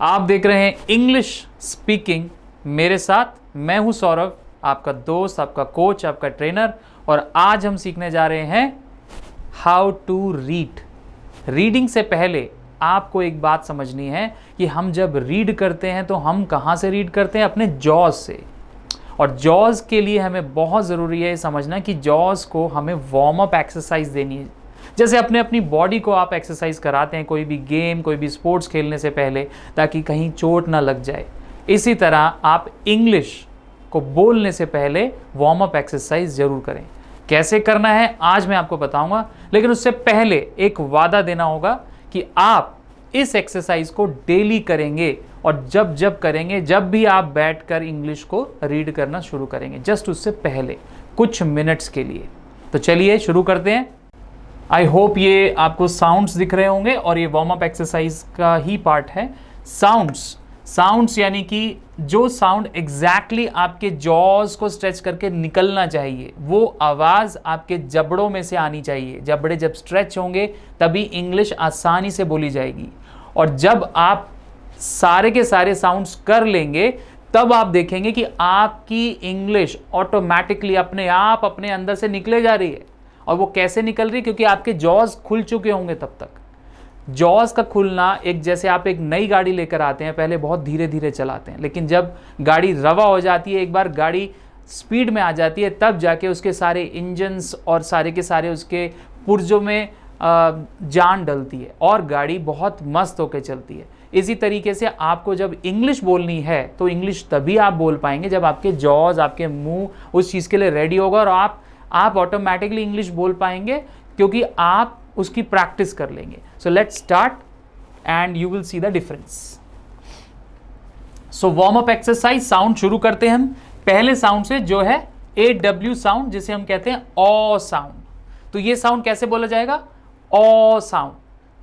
आप देख रहे हैं इंग्लिश स्पीकिंग मेरे साथ। मैं हूं सौरभ, आपका दोस्त, आपका कोच, आपका ट्रेनर। और आज हम सीखने जा रहे हैं हाउ टू रीड। रीडिंग से पहले आपको एक बात समझनी है कि हम जब रीड करते हैं तो हम कहाँ से रीड करते हैं? अपने जॉज से। और जॉज के लिए हमें बहुत ज़रूरी है समझना कि जॉज को हमें वार्म अप एक्सरसाइज देनी है। जैसे अपनी बॉडी को आप एक्सरसाइज कराते हैं कोई भी गेम, कोई भी स्पोर्ट्स खेलने से पहले, ताकि कहीं चोट ना लग जाए। इसी तरह आप इंग्लिश को बोलने से पहले वार्म अप एक्सरसाइज जरूर करें। कैसे करना है आज मैं आपको बताऊंगा, लेकिन उससे पहले एक वादा देना होगा कि आप इस एक्सरसाइज को डेली करेंगे। और जब जब करेंगे, जब भी आप बैठकर इंग्लिश को रीड करना शुरू करेंगे, जस्ट उससे पहले कुछ मिनट्स के लिए। तो चलिए शुरू करते हैं। आई होप ये आपको साउंड्स दिख रहे होंगे और ये वार्म अप एक्सरसाइज का ही पार्ट है। साउंड्स यानी कि जो साउंड एग्जैक्टली आपके जॉज को स्ट्रेच करके निकलना चाहिए, वो आवाज़ आपके जबड़ों में से आनी चाहिए। जबड़े जब स्ट्रेच होंगे तभी इंग्लिश आसानी से बोली जाएगी। और जब आप सारे के सारे साउंड्स कर लेंगे तब आप देखेंगे कि आपकी इंग्लिश ऑटोमेटिकली अपने आप अपने अंदर से निकले जा रही है। और वो कैसे निकल रही है? क्योंकि आपके जॉज खुल चुके होंगे तब तक। जॉज का खुलना एक जैसे आप एक नई गाड़ी लेकर आते हैं, पहले बहुत धीरे धीरे चलाते हैं, लेकिन जब गाड़ी रवा हो जाती है, एक बार गाड़ी स्पीड में आ जाती है, तब जाके उसके सारे इंजन्स और सारे के सारे उसके पुर्जों में जान डलती है और गाड़ी बहुत मस्त होकर चलती है। इसी तरीके से आपको जब इंग्लिश बोलनी है तो इंग्लिश तभी आप बोल पाएंगे जब आपके जॉज, आपके मुंह उस चीज़ के लिए रेडी होगा और आप ऑटोमेटिकली इंग्लिश बोल पाएंगे, क्योंकि आप उसकी प्रैक्टिस कर लेंगे। So let's start and you will see the difference. So warm up exercise sound शुरू करते हैं हम पहले साउंड से, जो है AW साउंड, जिसे हम कहते हैं ओ साउंड। तो ये साउंड कैसे बोला जाएगा? ओ साउंड।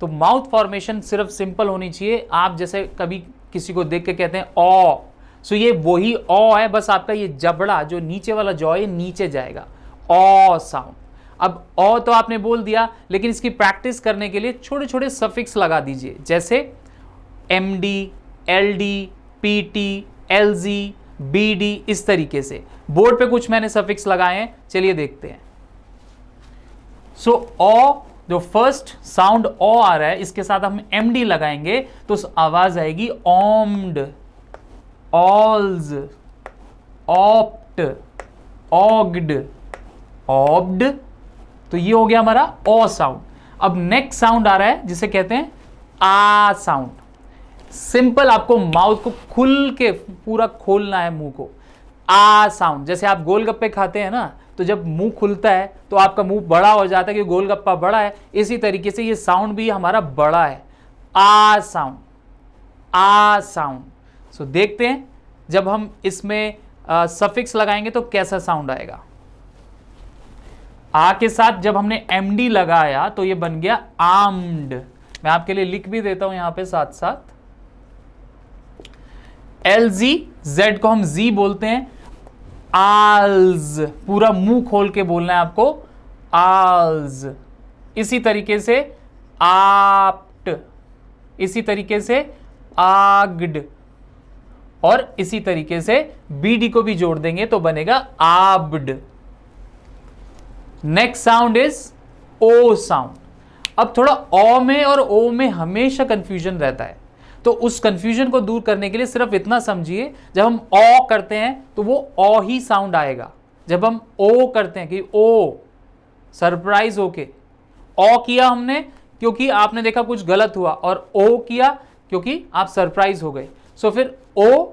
तो माउथ फॉर्मेशन सिर्फ सिंपल होनी चाहिए। आप जैसे कभी किसी को देख के कहते हैं ओ, सो ये वही ओ है, बस आपका ये जबड़ा जो नीचे वाला जॉ है नीचे जाएगा। ओ साउंड। अब ओ तो आपने बोल दिया, लेकिन इसकी प्रैक्टिस करने के लिए छोटे छोटे सफिक्स लगा दीजिए, जैसे MD, LD, PT, LZ, BD, इस तरीके से। बोर्ड पे कुछ मैंने सफिक्स लगाए हैं, चलिए देखते हैं। सो ओ, जो फर्स्ट साउंड ओ आ रहा है, इसके साथ हम MD लगाएंगे तो आवाज आएगी ओम्ड, ऑल्स, ऑप्ट, ऑग्ड, ऑब्ड। तो ये हो गया हमारा ओ साउंड। अब नेक्स्ट साउंड आ रहा है जिसे कहते हैं आ साउंड। सिंपल, आपको माउथ को खुल के पूरा खोलना है, मुंह को। आ साउंड, जैसे आप गोलगप्पे खाते हैं ना, तो जब मुंह खुलता है तो आपका मुंह बड़ा हो जाता है, क्योंकि गोलगप्पा बड़ा है। इसी तरीके से ये साउंड भी हमारा बड़ा है। आ साउंड, आ साउंड। सो देखते हैं जब हम इसमें सफिक्स लगाएंगे तो कैसा साउंड आएगा। आ के साथ जब हमने MD लगाया तो ये बन गया आर्म्ड। मैं आपके लिए लिख भी देता हूं यहां पे साथ साथ। LZ, Z को हम Z बोलते हैं। आल्स, पूरा मुंह खोल के बोलना है आपको, आल्स। इसी तरीके से आप्ट, इसी तरीके से आग्ड, और इसी तरीके से BD को भी जोड़ देंगे तो बनेगा आब्ड। Next sound is O sound. अब थोड़ा ओ में और ओ में हमेशा कंफ्यूजन रहता है, तो उस कंफ्यूजन को दूर करने के लिए सिर्फ इतना समझिए, जब हम ओ करते हैं तो वो ओ ही साउंड आएगा। जब हम ओ करते हैं कि ओ, सरप्राइज होके ओ किया हमने क्योंकि आपने देखा कुछ गलत हुआ, और ओ किया क्योंकि आप सरप्राइज हो गए। सो फिर ओ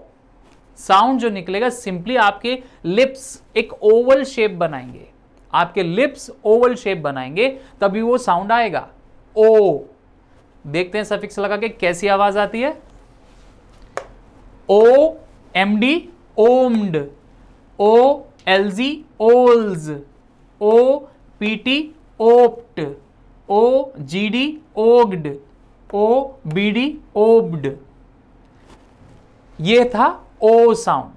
साउंड जो निकलेगा, सिंपली आपके लिप्स एक ओवल शेप बनाएंगे, आपके लिप्स ओवल शेप बनाएंगे, तभी वो साउंड आएगा ओ। देखते हैं सफिक्स लगा के कैसी आवाज आती है। ओ MD ओम्ड, ओ LZ ओल्स, ओ PT ओप्ट, ओ GD ओग्ड, ओ BD ओब्ड। ये था ओ साउंड।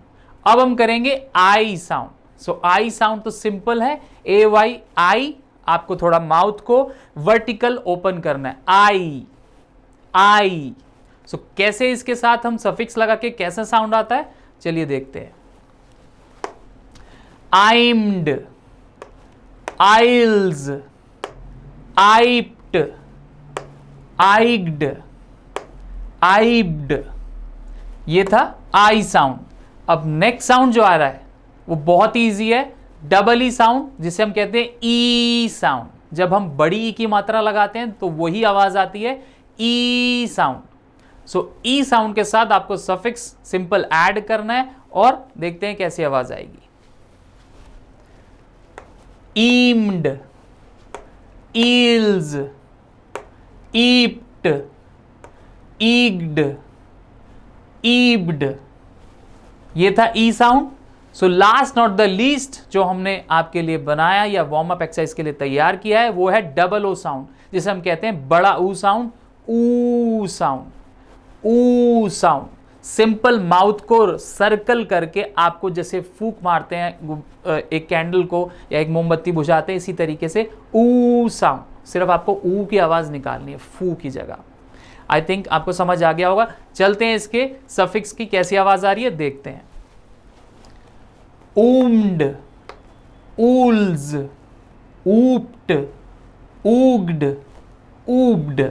अब हम करेंगे I sound. So I sound तो सिंपल है, AY, आई। आपको थोड़ा माउथ को वर्टिकल ओपन करना है, आई, आई। सो कैसे इसके साथ हम सफिक्स लगा के कैसा साउंड आता है, चलिए देखते हैं। आइम्ड, आइल्स, आइप्ट, आइग्ड, आइब्ड, ये था आई साउंड। अब नेक्स्ट साउंड जो आ रहा है वो बहुत ही ईजी है, डबल ई साउंड, जिसे हम कहते हैं ई साउंड। जब हम बड़ी ई की मात्रा लगाते हैं तो वही आवाज आती है ई साउंड। सो ई साउंड के साथ आपको सफिक्स सिंपल ऐड करना है और देखते हैं कैसी आवाज आएगी। ईम्ड, ईल्स, ईप्ट, ईग्ड, ईब्ड, ये था E sound. So last not the least जो हमने आपके लिए बनाया या वार्म अप एक्सरसाइज के लिए तैयार किया है वो है डबल ओ साउंड, जिसे हम कहते हैं बड़ा ऊ साउंड, ऊ साउंड, ऊ साउंड। सिंपल माउथ को सर्कल करके आपको जैसे फूंक मारते हैं एक कैंडल को या एक मोमबत्ती बुझाते हैं, इसी तरीके से ऊ साउंड। सिर्फ आपको ऊ की आवाज निकालनी है फू की जगह। आई थिंक आपको समझ आ गया होगा। चलते हैं इसके सफिक्स की कैसी आवाज आ रही है देखते हैं। ऊम्ड, ऊल्स, ऊप्ट, ऊग्ड, ऊब्ड।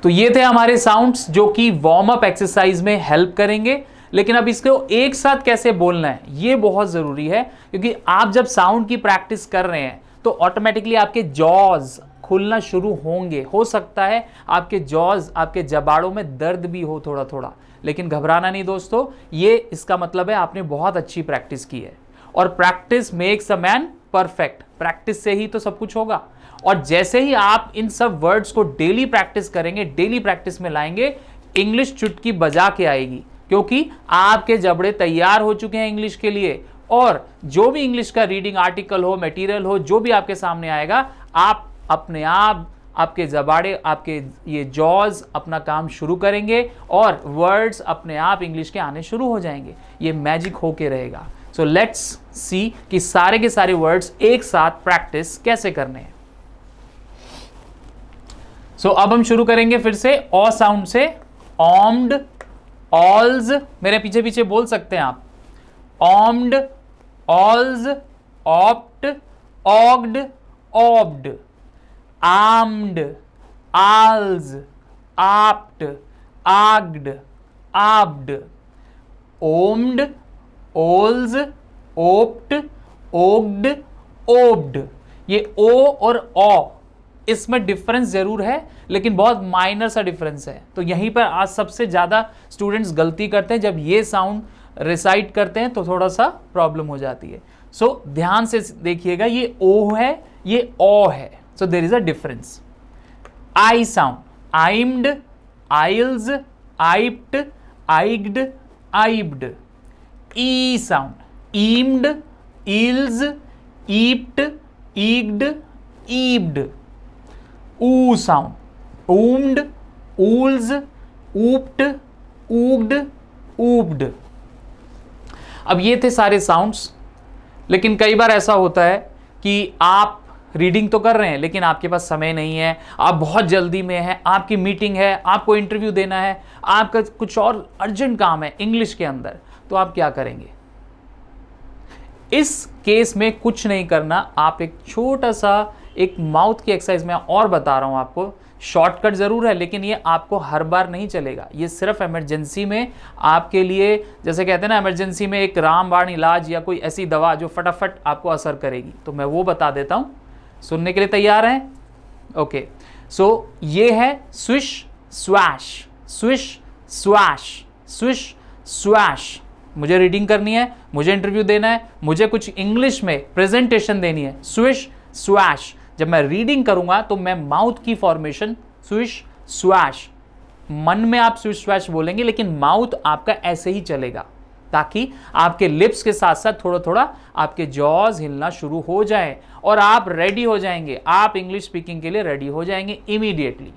तो ये थे हमारे साउंड्स जो कि वार्म अप एक्सरसाइज में हेल्प करेंगे। लेकिन अब इसको एक साथ कैसे बोलना है ये बहुत जरूरी है, क्योंकि आप जब साउंड की प्रैक्टिस कर रहे हैं तो ऑटोमेटिकली आपके जॉज खुलना शुरू होंगे। हो सकता है आपके जॉज, आपके जबाड़ों में दर्द भी हो थोड़ा थोड़ा, लेकिन घबराना नहीं दोस्तों, ये इसका मतलब है आपने बहुत अच्छी प्रैक्टिस की है। और practice makes a man perfect, practice से ही तो सब कुछ होगा। और जैसे ही आप इन सब वर्ड्स को डेली प्रैक्टिस करेंगे, डेली प्रैक्टिस में लाएंगे, इंग्लिश चुटकी बजा के आएगी, क्योंकि आपके जबड़े तैयार हो चुके हैं इंग्लिश के लिए। और जो भी इंग्लिश का रीडिंग आर्टिकल हो, मटेरियल हो, जो भी आपके सामने आएगा, आप अपने आप, आपके जबाड़े, आपके ये जॉज अपना काम शुरू करेंगे और वर्ड्स अपने आप इंग्लिश के आने शुरू हो जाएंगे। ये मैजिक होके रहेगा। सो लेट्स सी कि सारे के सारे वर्ड्स एक साथ प्रैक्टिस कैसे करने हैं। अब हम शुरू करेंगे फिर से ओ साउंड से। ऑम्ड, ऑल्स, मेरे पीछे पीछे बोल सकते हैं आप। ऑम्ड, ऑल्स, ऑप्ट, ऑग्ड, ऑब्ड। आर्म्ड, आल्स, आप्ट, आग्ड, आब्ड। ओम्ड, ओल्स, ओप्ट, ओग्ड, ओब्ड। ये ओ और ओ, इसमें डिफरेंस जरूर है, लेकिन बहुत माइनर सा डिफरेंस है। तो यहीं पर आज सबसे ज्यादा स्टूडेंट्स गलती करते हैं, जब ये साउंड रिसाइट करते हैं तो थोड़ा सा प्रॉब्लम हो जाती है। ध्यान से देखिएगा, ये ओ है, ये ओ है। So there is a difference. I sound, aimed, aisles, iped, aiged, ibed. E sound, eamed, eels, eaped, eaged, eabed. Oo sound, oomed, ools, ooped, ooged, ooped. अब ये थे सारे साउंड्स। लेकिन कई बार ऐसा होता है कि आप रीडिंग तो कर रहे हैं लेकिन आपके पास समय नहीं है, आप बहुत जल्दी में हैं, आपकी मीटिंग है, आपको इंटरव्यू देना है, आपका कुछ और अर्जेंट काम है इंग्लिश के अंदर, तो आप क्या करेंगे? इस केस में कुछ नहीं करना, आप एक छोटा सा एक माउथ की एक्सरसाइज में और बता रहा हूं आपको। शॉर्टकट जरूर है लेकिन ये आपको हर बार नहीं चलेगा, ये सिर्फ इमरजेंसी में आपके लिए, जैसे कहते हैं ना इमरजेंसी में एक रामबाण इलाज या कोई ऐसी दवा जो फटाफट आपको असर करेगी, तो मैं वो बता देता हूं। सुनने के लिए तैयार हैं? ओके, ये है swish swash, swish swash, swish swash. मुझे रीडिंग करनी है, मुझे इंटरव्यू देना है, मुझे कुछ इंग्लिश में प्रेजेंटेशन देनी है, स्विश स्वैश। जब मैं रीडिंग करूंगा तो मैं माउथ की फॉर्मेशन स्विश स्वैश, मन में आप स्विश स्वैश बोलेंगे लेकिन माउथ आपका ऐसे ही चलेगा, ताकि आपके लिप्स के साथ साथ थोड़ा थोड़ा आपके जॉज हिलना शुरू हो जाए और आप रेडी हो जाएंगे, आप इंग्लिश स्पीकिंग के लिए रेडी हो जाएंगे इमीडिएटली।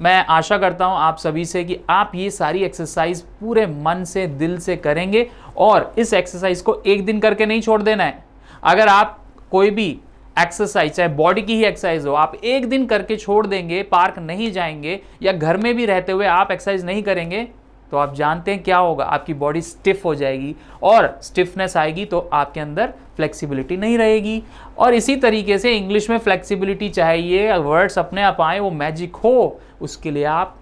मैं आशा करता हूं आप सभी से कि आप ये सारी एक्सरसाइज पूरे मन से, दिल से करेंगे और इस एक्सरसाइज को एक दिन करके नहीं छोड़ देना है। अगर आप कोई भी एक्सरसाइज, चाहे बॉडी की ही एक्सरसाइज हो, आप एक दिन करके छोड़ देंगे, पार्क नहीं जाएंगे या घर में भी रहते हुए आप एक्सरसाइज नहीं करेंगे, तो आप जानते हैं क्या होगा, आपकी बॉडी स्टिफ हो जाएगी और स्टिफनेस आएगी तो आपके अंदर फ्लेक्सिबिलिटी नहीं रहेगी। और इसी तरीके से इंग्लिश में फ्लेक्सिबिलिटी चाहिए, वर्ड्स अपने आप आए, वो मैजिक हो, उसके लिए आप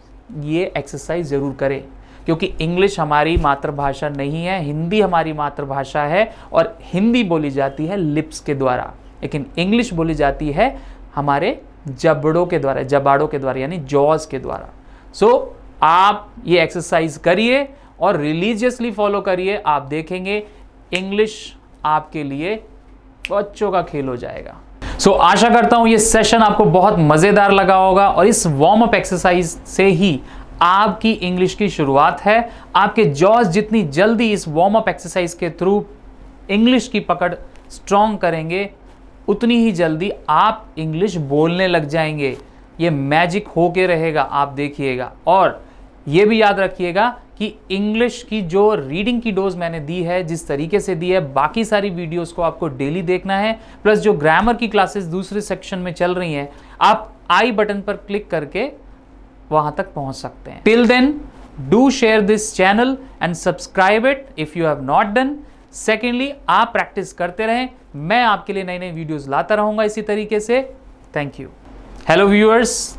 ये एक्सरसाइज ज़रूर करें, क्योंकि इंग्लिश हमारी मातृभाषा नहीं है, हिंदी हमारी मातृभाषा है और हिंदी बोली जाती है लिप्स के द्वारा, लेकिन इंग्लिश बोली जाती है हमारे जबड़ों के द्वारा, जबाड़ों के द्वारा, यानी जॉज के द्वारा। सो आप ये एक्सरसाइज करिए और रिलीजियसली फॉलो करिए, आप देखेंगे इंग्लिश आपके लिए बच्चों का खेल हो जाएगा। सो आशा करता हूं ये सेशन आपको बहुत मजेदार लगा होगा और इस वार्म अप एक्सरसाइज से ही आपकी इंग्लिश की शुरुआत है। आपके जॉज जितनी जल्दी इस वार्म अप एक्सरसाइज के थ्रू इंग्लिश की पकड़ स्ट्रॉन्ग करेंगे, उतनी ही जल्दी आप इंग्लिश बोलने लग जाएंगे। ये मैजिक होके रहेगा, आप देखिएगा। और ये भी याद रखिएगा कि इंग्लिश की जो रीडिंग की डोज मैंने दी है, जिस तरीके से दी है, बाकी सारी वीडियोस को आपको डेली देखना है, प्लस जो ग्रामर की क्लासेस दूसरे सेक्शन में चल रही हैं, आप आई बटन पर क्लिक करके वहां तक पहुंच सकते हैं। Till then, do share this channel and subscribe it if you have not done. Secondly, आप प्रैक्टिस करते रहें, मैं आपके लिए नई नई वीडियोस लाता रहूंगा इसी तरीके से। Thank you. Hello viewers,